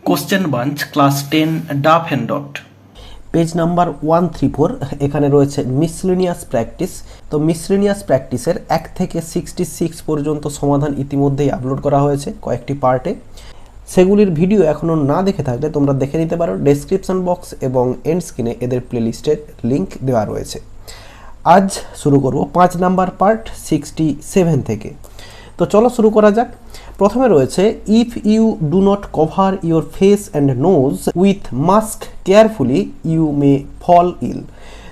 Question bank class 10 Duff and Dutt. Page number 134 এখানে রয়েছে miscellaneous practice. তো মিসলেনিয়াস প্র্যাকটিসের 1 থেকে 66 পর্যন্ত সমাধান ইতিমধ্যেই আপলোড করা হয়েছে কয়েকটি পার্টে। সেগুলির ভিডিও এখনও না দেখে থাকলে তোমরা দেখে নিতে পারো, ডেসক্রিপশন বক্স এবং এন্ড স্ক্রিনে এদের প্লেলিস্টের লিঙ্ক দেওয়া রয়েছে। আজ শুরু করব 5 নাম্বার পার্ট 67 থেকে। তো চলো শুরু করা যাক। প্রথমে রয়েছে if you do not cover your face and nose with mask carefully you may fall ill.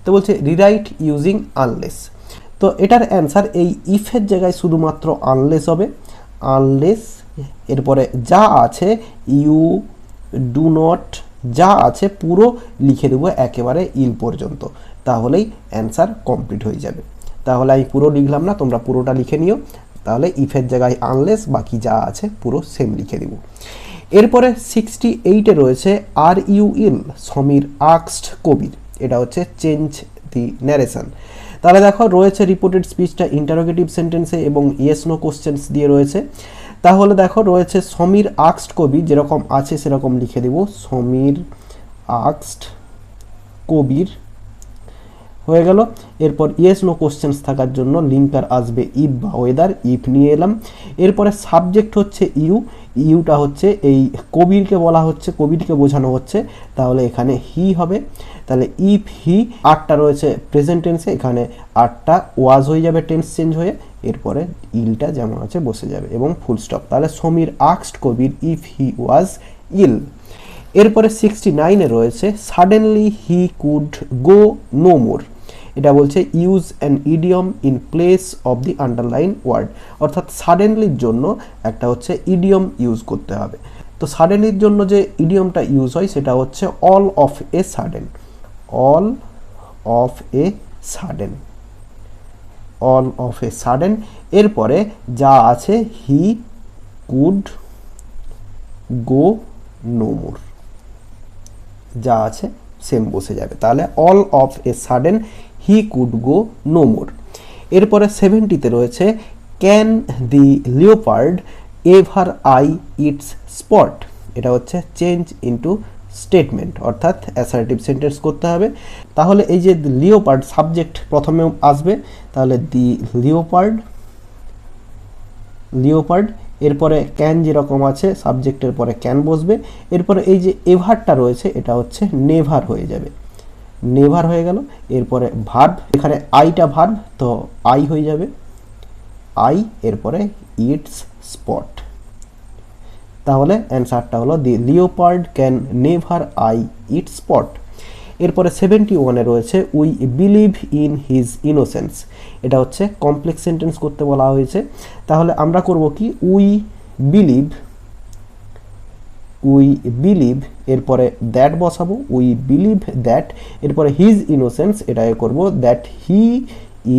তো বলছে রিরাইট ইউজিং আনলেস। তো এটার অ্যান্সার এই ইফের জায়গায় শুধুমাত্র আনলেস হবে। আনলেস এরপরে যা আছে ইউ ডু নট যা আছে পুরো লিখে দেবো একেবারে ইল পর্যন্ত, তাহলেই অ্যান্সার কমপ্লিট হয়ে যাবে। তাহলে আমি পুরো লিখলাম না, তোমরা পুরোটা লিখে নিও। তাহলে ইফের জায়গায় আনলেস, বাকি যা আছে পুরো সেম লিখে দিব। এরপরে 68-এ রয়েছে আর ইউ ইল সমীর আক্সড কবির। এটা হচ্ছে চেঞ্জ দি ন্যারেশন। তাহলে দেখো রয়েছে রিপোর্টেড স্পিচটা ইন্টারোগেটিভ সেন্টেন্সে এবং ইয়েস নো কোশ্চেন্স দিয়ে রয়েছে। তাহলে দেখো রয়েছে সমীর আক্সড কবির, যেরকম আছে সেরকম লিখে দেব। সমীর আক্সড কবির হয়ে গেল। এরপর ইয়েস নো কোশ্চেন্স থাকার জন্য লিঙ্কার আসবে ইফ বা ওয়েদার, ইফ নিয়ে এলাম। এরপরে সাবজেক্ট হচ্ছে ইউ, ইউটা হচ্ছে এই কবিরকে বলা হচ্ছে, কবিরকে বোঝানো হচ্ছে, তাহলে এখানে হি হবে। তাহলে ইফ হি, আটটা রয়েছে প্রেজেন্ট টেন্সে, এখানে আটটা ওয়াজ হয়ে যাবে টেন্স চেঞ্জ হয়ে, এরপরে ইলটা যেমন আছে বসে যাবে এবং ফুল স্টপ। তাহলে সমীর আক্সড কবির ইফ হি ওয়াজ ইল। এরপরে 69-এ রয়েছে suddenly he could go no more. এটা বলছে use an idiom in place of the underline word, অর্থাৎ সাডেনলির জন্য একটা হচ্ছে ইডিয়ম ইউজ করতে হবে। তো সাডেনলির জন্য যে ইডিয়মটা ইউজ হয় সেটা হচ্ছে all of a sudden. All of a sudden, all of a sudden. এরপরে যা আছে হি কুড গো নো মোর, যা আছে সেম বসে যাবে। তাহলে all of a sudden he could go no more. এরপরে 70-তে রয়েছে can the leopard ever I its spot. এটা হচ্ছে চেঞ্জ ইনটু স্টেটমেন্ট, অর্থাৎ অ্যাসার্টিভ সেন্টেন্স করতে হবে। তাহলে এই যে লিওপার্ড সাবজেক্ট প্রথমে আসবে, তাহলে দি লিওপার্ড, লিওপার্ড। এরপরে ক্যান যেরকম আছে সাবজেক্টের পরে ক্যান বসবে। এরপরে এই যে এভারটা রয়েছে এটা হচ্ছে নেভার হয়ে যাবে, নেভার হয়ে গেল। এরপরে ভার্ব, এখানে আইটা ভার্ব, তো আই হয়ে যাবে আই। এরপরে ইটস স্পট। তাহলে অ্যান্সারটা হলো the leopard can never I it spot. এরপরে 71-এ রয়েছে we believe in his innocence. এটা হচ্ছে কমপ্লেক্স সেন্টেন্স করতে বলা হয়েছে। তাহলে আমরা করব কি উই বিলিভ, উই বিলিভ, এরপরে দ্যাট বসাবো, উই বিলিভ দ্যাট। এরপরে হিজ ইনোসেন্স, এটাকে করব that he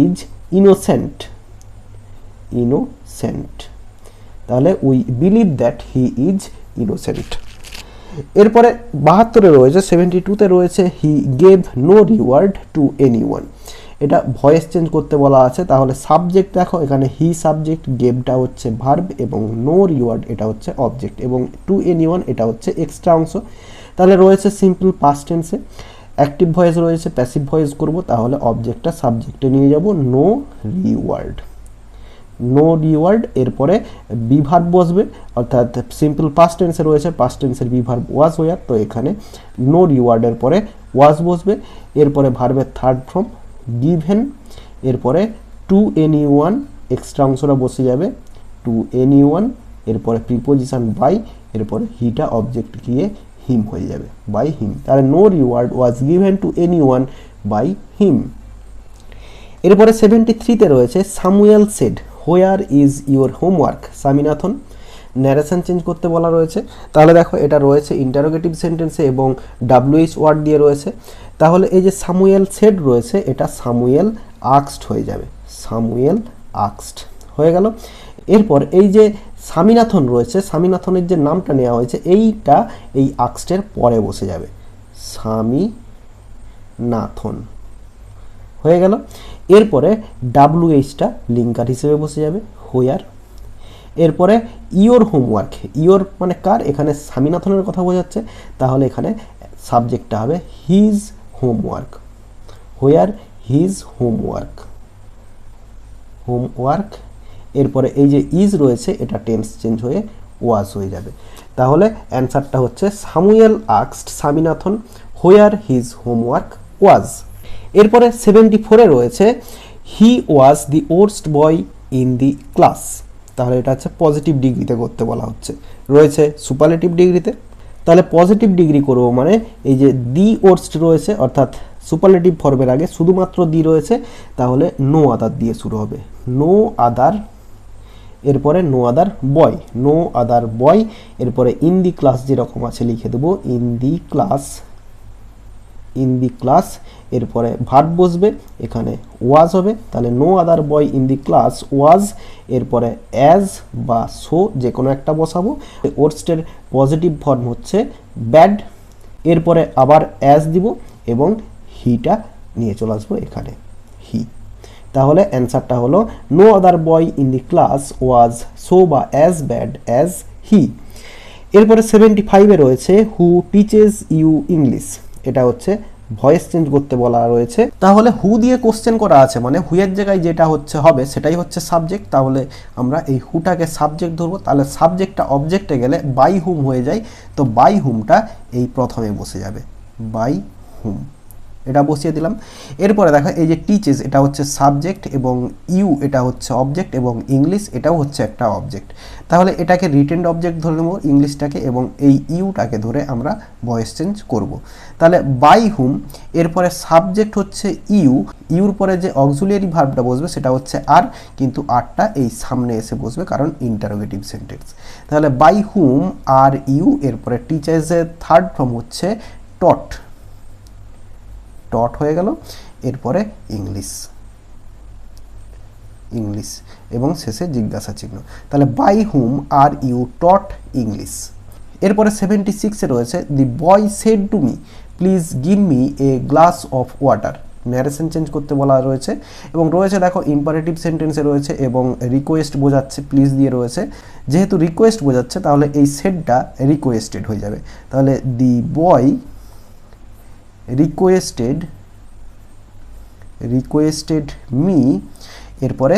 is innocent, innocent. তাহলে we believe that he is innocent. এরপরে 72-এ রয়েছে 72-তে রয়েছে he gave no reward to anyone. এটা ভয়েস চেঞ্জ করতে বলা আছে। তাহলে সাবজেক্ট দেখো এখানে হি সাবজেক্ট, গেভটা হচ্ছে ভার্ব এবং নো রিওয়ার্ড এটা হচ্ছে অবজেক্ট এবং টু এনিওয়ান এটা হচ্ছে এক্সট্রা অংশ। তাহলে রয়েছে সিম্পল পাস্ট টেন্সে, অ্যাক্টিভ ভয়েস রয়েছে, প্যাসিভ ভয়েস করব। তাহলে অবজেক্টটা সাবজেক্টে নিয়ে যাব, নো রিওয়ার্ড, নো রিওয়ার্ড। এরপরে বিভার্ব বসবে, অর্থাৎ সিম্পল পাস্ট টেন্সে রয়েছে, পাস্ট টেন্সের বিভার্ব ওয়াজ ওয়ার, তো এখানে নো রিওয়ার্ডের পরে ওয়াজ বসবে। এরপরে ভার্বের থার্ড ফর্ম গিভেন। এরপরে টু এনিওয়ান, এক্সট্রা অংশটা বসে যাবে টু এনিওয়ান। এরপরে প্রিপোজিশন বাই, এরপরে হিটা অবজেক্ট গিয়ে হিম হয়ে যাবে, বাই হিম। তাহলে no reward was given to anyone by him. এরপরে 73-তে রয়েছে Samuel said where is your homework Swaminathan. Narration change করতে বলা রয়েছে। তাহলে দেখো এটা রয়েছে ইন্টারোগেটিভ সেন্টেন্সে এবং WH ওয়ার্ড দিয়ে রয়েছে। তাহলে এই যে সামুয়েল সেড রয়েছে এটা সামুয়েল আক্সড হয়ে যাবে, সামুয়েল আক্সড হয়ে গেল। এরপর এই যে স্বামীনাথন রয়েছে, স্বামীনাথনের যে নামটা নেওয়া হয়েছে এইটা এই আক্সডের পরে বসে যাবে, স্বামীনাথন হয়ে গেল। এরপরে WH টা লিঙ্কার হিসেবে বসে যাবে, হোয়ার। এরপরে ইওর হোমওয়ার্ক, ইওর মানে কার, এখানে স্বামীনাথনের কথা বোঝাচ্ছে, তাহলে এখানে সাবজেক্টটা হবে হিজ হোমওয়ার্ক, হোয়ার হিজ হোমওয়ার্ক, হোমওয়ার্ক। এরপরে এই যে ইজ রয়েছে এটা টেন্স চেঞ্জ হয়ে ওয়াজ হয়ে যাবে। তাহলে অ্যান্সারটা হচ্ছে Samuel asked Swaminathan where his homework was. এরপরে 74-এ রয়েছে he was the worst boy in the class. তাহলে এটা হচ্ছে পজিটিভ ডিগ্রিতে করতে বলা হচ্ছে, রয়েছে সুপারলেটিভ ডিগ্রিতে। তাহলে পজিটিভ ডিগ্রি করবো মানে এই যে দি ওর্স্ট রয়েছে অর্থাৎ সুপারলেটিভ ফর্মের আগে শুধুমাত্র দি রয়েছে, তাহলে নো আদার দিয়ে শুরু হবে, নো আদার, এরপরে নো আদার বয়, নো আদার বয়, এরপরে ইন দি ক্লাস যেরকম আছে লিখে দেবো in the class, in the class, এরপরে ভার্ব বসবে, এখানে ওয়াজ হবে, তাহলে no other boy in the class was, এরপরে অ্যাজ বা সো যে কোনো একটা বসাবো। ওর্স্টের পজিটিভ ফর্ম হচ্ছে ব্যাড, এরপরে আবার অ্যাজ দিব এবং হিটা নিয়ে চলে আসবো এখানে, হি। তাহলে অ্যান্সারটা হলো no other boy in the class was so বা অ্যাজ ব্যাড অ্যাজ হি। এরপরে 75-এ রয়েছে হু টিচেস ইউ ইংলিশ, এটা হচ্ছে ভয়েস চেঞ্জ করতে বলা রয়েছে। তাহলে হু দিয়ে কোশ্চেন করা আছে মানে হুয়ের জায়গায় যেটা হচ্ছে হবে সেটাই হচ্ছে সাবজেক্ট, তাহলে আমরা এই হুটাকে সাবজেক্ট ধরবো, তাহলে সাবজেক্টটা অবজেক্টে গেলে বাই হুম হয়ে যায়, তো বাই হুমটা এই প্রথমে বসে যাবে, বাই হুম, এটা বসিয়ে দিলাম। এরপরে দেখো এই যে টিচেস এটা হচ্ছে সাবজেক্ট এবং ইউ এটা হচ্ছে অবজেক্ট এবং ইংলিশ এটাও হচ্ছে একটা অবজেক্ট, তাহলে এটাকে রিটেন্ড অবজেক্ট ধরে নেবো ইংলিশটাকে, এবং এই ইউটাকে ধরে আমরা ভয়েস চেঞ্জ করব। তাহলে বাই হুম, এরপরে সাবজেক্ট হচ্ছে ইউ, ইউর পরে যে অক্সিলিয়ারি ভার্বটা বসবে সেটা হচ্ছে আর, কিন্তু আরটা এই সামনে এসে বসবে কারণ ইন্টারোগেটিভ সেন্টেন্স। তাহলে বাই হুম আর ইউ, এরপরে টিচার্সের থার্ড ফর্ম হচ্ছে টট, টট হয়ে গেল, এরপরে ইংলিশ, ইংলিশ এবং শেষে জিজ্ঞাসা চিহ্ন, তাহলে by whom are you taught English. এরপরে 76-এ রয়েছে the boy said to me please give me a glass of water, narration change করতে বলা রয়েছে এবং রয়েছে দেখো ইম্পারেটিভ সেন্টেন্সে রয়েছে এবং রিকোয়েস্ট বোঝাচ্ছে, প্লিজ দিয়ে রয়েছে, যেহেতু রিকোয়েস্ট বোঝাচ্ছে তাহলে এই সেডটা রিকোয়েস্টেড হয়ে যাবে, তাহলে দি বয় রিকোয়েস্টেড মি, এরপরে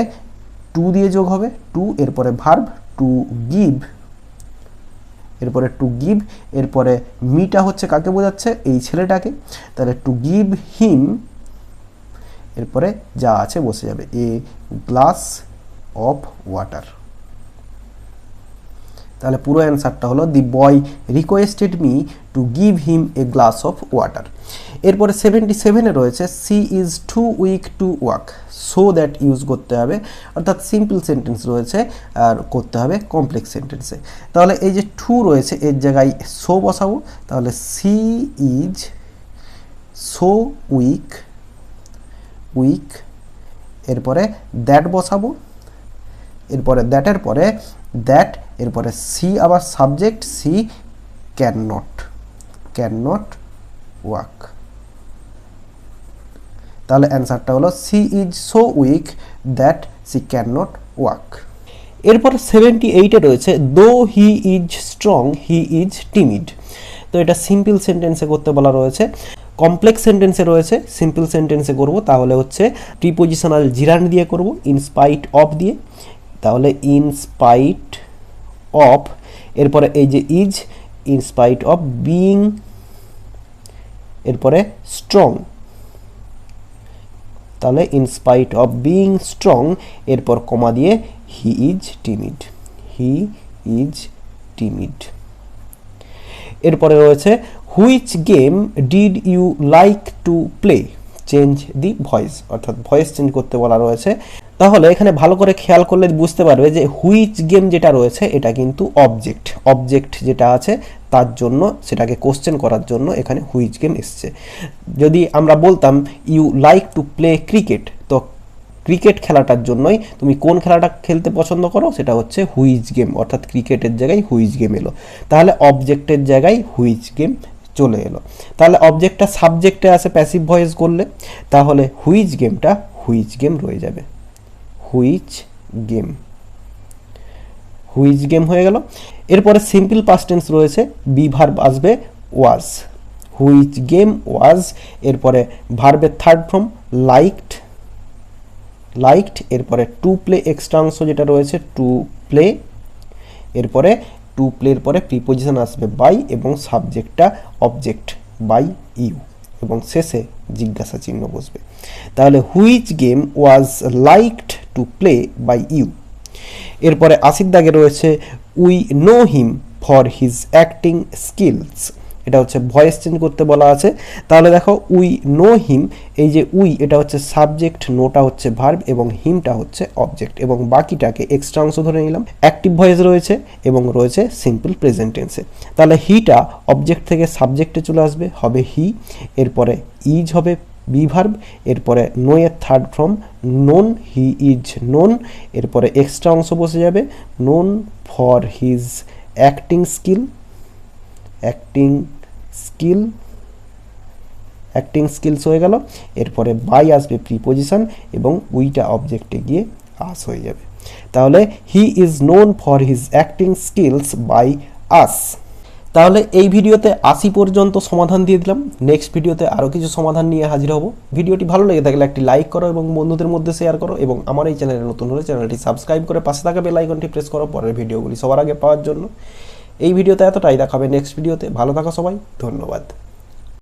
টু দিয়ে যোগ হবে, টু এরপরে ভার্ব টু গিভ, এরপরে টু গিভ, এরপরে মিটা হচ্ছে কাকে বোঝাচ্ছে এই ছেলেটাকে, তাহলে টু গিভ হিম, এরপরে যা আছে বসে যাবে এ গ্লাস অফ ওয়াটার। তাহলে পুরো অ্যান্সারটা হলো the boy requested me to give him a glass of water. এরপরে 77-এ রয়েছে she is too weak to walk, so that use করতে হবে, অর্থাৎ সিম্পল সেন্টেন্স রয়েছে আর করতে হবে কমপ্লেক্স সেন্টেন্সে। তাহলে এই যে টু রয়েছে এর জায়গায় সো বসাবো, তাহলে she is so weak, weak, এরপরে দ্যাট বসাবো, এরপরে দ্যাটের পরে দ্যাট, এরপরে সি আবার subject, she can not walk. তাহলে অ্যান্সারটা হলো she is so weak that she can not walk. এরপর 78-এ রয়েছে though he is strong he is timid, তো এটা সিম্পল সেন্টেন্সে করতে বলা রয়েছে। কমপ্লেক্স সেন্টেন্সে রয়েছে, সিম্পল সেন্টেন্সে করব তাহলে হচ্ছে প্রিপোজিশনাল জিরান্ড দিয়ে করব, ইন স্পাইট অফ দিয়ে, তাহলে ইন স্পাইট অফ, এরপরে এই যে is in spite of being, এরপরে স্ট্রং, তাহলে in spite of being strong, এরপর কমা দিয়ে he is timid, he is timid. এরপরে রয়েছে which game did you like to play, change the voice, অর্থাৎ ভয়েস চেঞ্জ করতে বলা রয়েছে। তাহলে এখানে ভালো করে খেয়াল করলে বুঝতে পারবে যে হুইচ গেম যেটা রয়েছে এটা কিন্তু অবজেক্ট যেটা আছে তার জন্য সেটাকে কোশ্চেন করার জন্য এখানে হুইচ গেম এসছে। যদি আমরা বলতাম you like to play cricket, তো ক্রিকেট খেলাটার জন্যই তুমি কোন খেলাটা খেলতে পছন্দ করো সেটা হচ্ছে হুইচ গেম, অর্থাৎ ক্রিকেটের জায়গায় হুইচ গেম এলো, তাহলে অবজেক্টের জায়গায় হুইচ গেম চলে এলো। তাহলে অবজেক্টটা সাবজেক্টে আসে প্যাসিভ ভয়েস করলে, তাহলে হুইচ গেমটা হুইচ গেম রয়ে যাবে, হুইচ গেম, হুইচ গেম হয়ে গেল। এরপরে সিম্পল পাস্ট টেন্স রয়েছে, বি ভার্ব আসবে ওয়াজ, হুইচ গেম ওয়াজ। এরপরে ভার্বের থার্ড ফর্ম লাইকড, লাইকড। এরপরে টু প্লে এক্সট্রা অংশ যেটা রয়েছে টু প্লে। এরপরে টু প্লের পরে প্রিপোজিশন আসবে বাই এবং সাবজেক্টটা অবজেক্ট বাই ইউ এবং শেষে জিজ্ঞাসা চিহ্ন বসবে। তাহলে which game was liked to play by you. এরপরে ৮০ দাগে রয়েছে we know him for his acting skills, এটা হচ্ছে ভয়েস চেঞ্জ করতে বলা আছে। তাহলে দেখো উই নো হিম, এই যে উই এটা হচ্ছে সাবজেক্ট, নোটা হচ্ছে ভার্ব এবং হিমটা হচ্ছে অবজেক্ট এবং বাকিটাকে এক্সট্রা অংশ ধরে নিলাম। অ্যাক্টিভ ভয়েস রয়েছে এবং রয়েছে সিম্পল প্রেজেন্ট টেন্সে। তাহলে হিটা অবজেক্ট থেকে সাবজেক্টে চলে আসবে, হবে হি। এরপরে ইজ হবে বি ভার্ব। এরপরে নো এর third form known, he is known. এরপরে এক্সট্রা অংশ বসে যাবে known for his acting skill, acting skill, acting skills হয়ে গেল। এরপরে বাই আসবে প্রিপোজিশন এবং উইটা অবজেক্টে গিয়ে আস হয়ে যাবে। তাহলে he is known for his acting skills by us. তাহলে এই ভিডিওতে ৮০ পর্যন্ত সমাধান দিয়ে দিলাম। নেক্সট ভিডিওতে আরও কিছু সমাধান নিয়ে হাজির হব। ভিডিওটি ভালো লেগে থাকলে একটি লাইক করো এবং বন্ধুদের মধ্যে শেয়ার করো এবং আমার এই চ্যানেলে নতুন হলে চ্যানেলটি সাবস্ক্রাইব করে পাশে থাকা বেল আইকনটি প্রেস করো পরের ভিডিওগুলি সবার আগে পাওয়ার জন্য। এই ভিডিওতে এতটাই, দেখাবে নেক্সট ভিডিওতে। ভালো থাকো সবাই, ধন্যবাদ।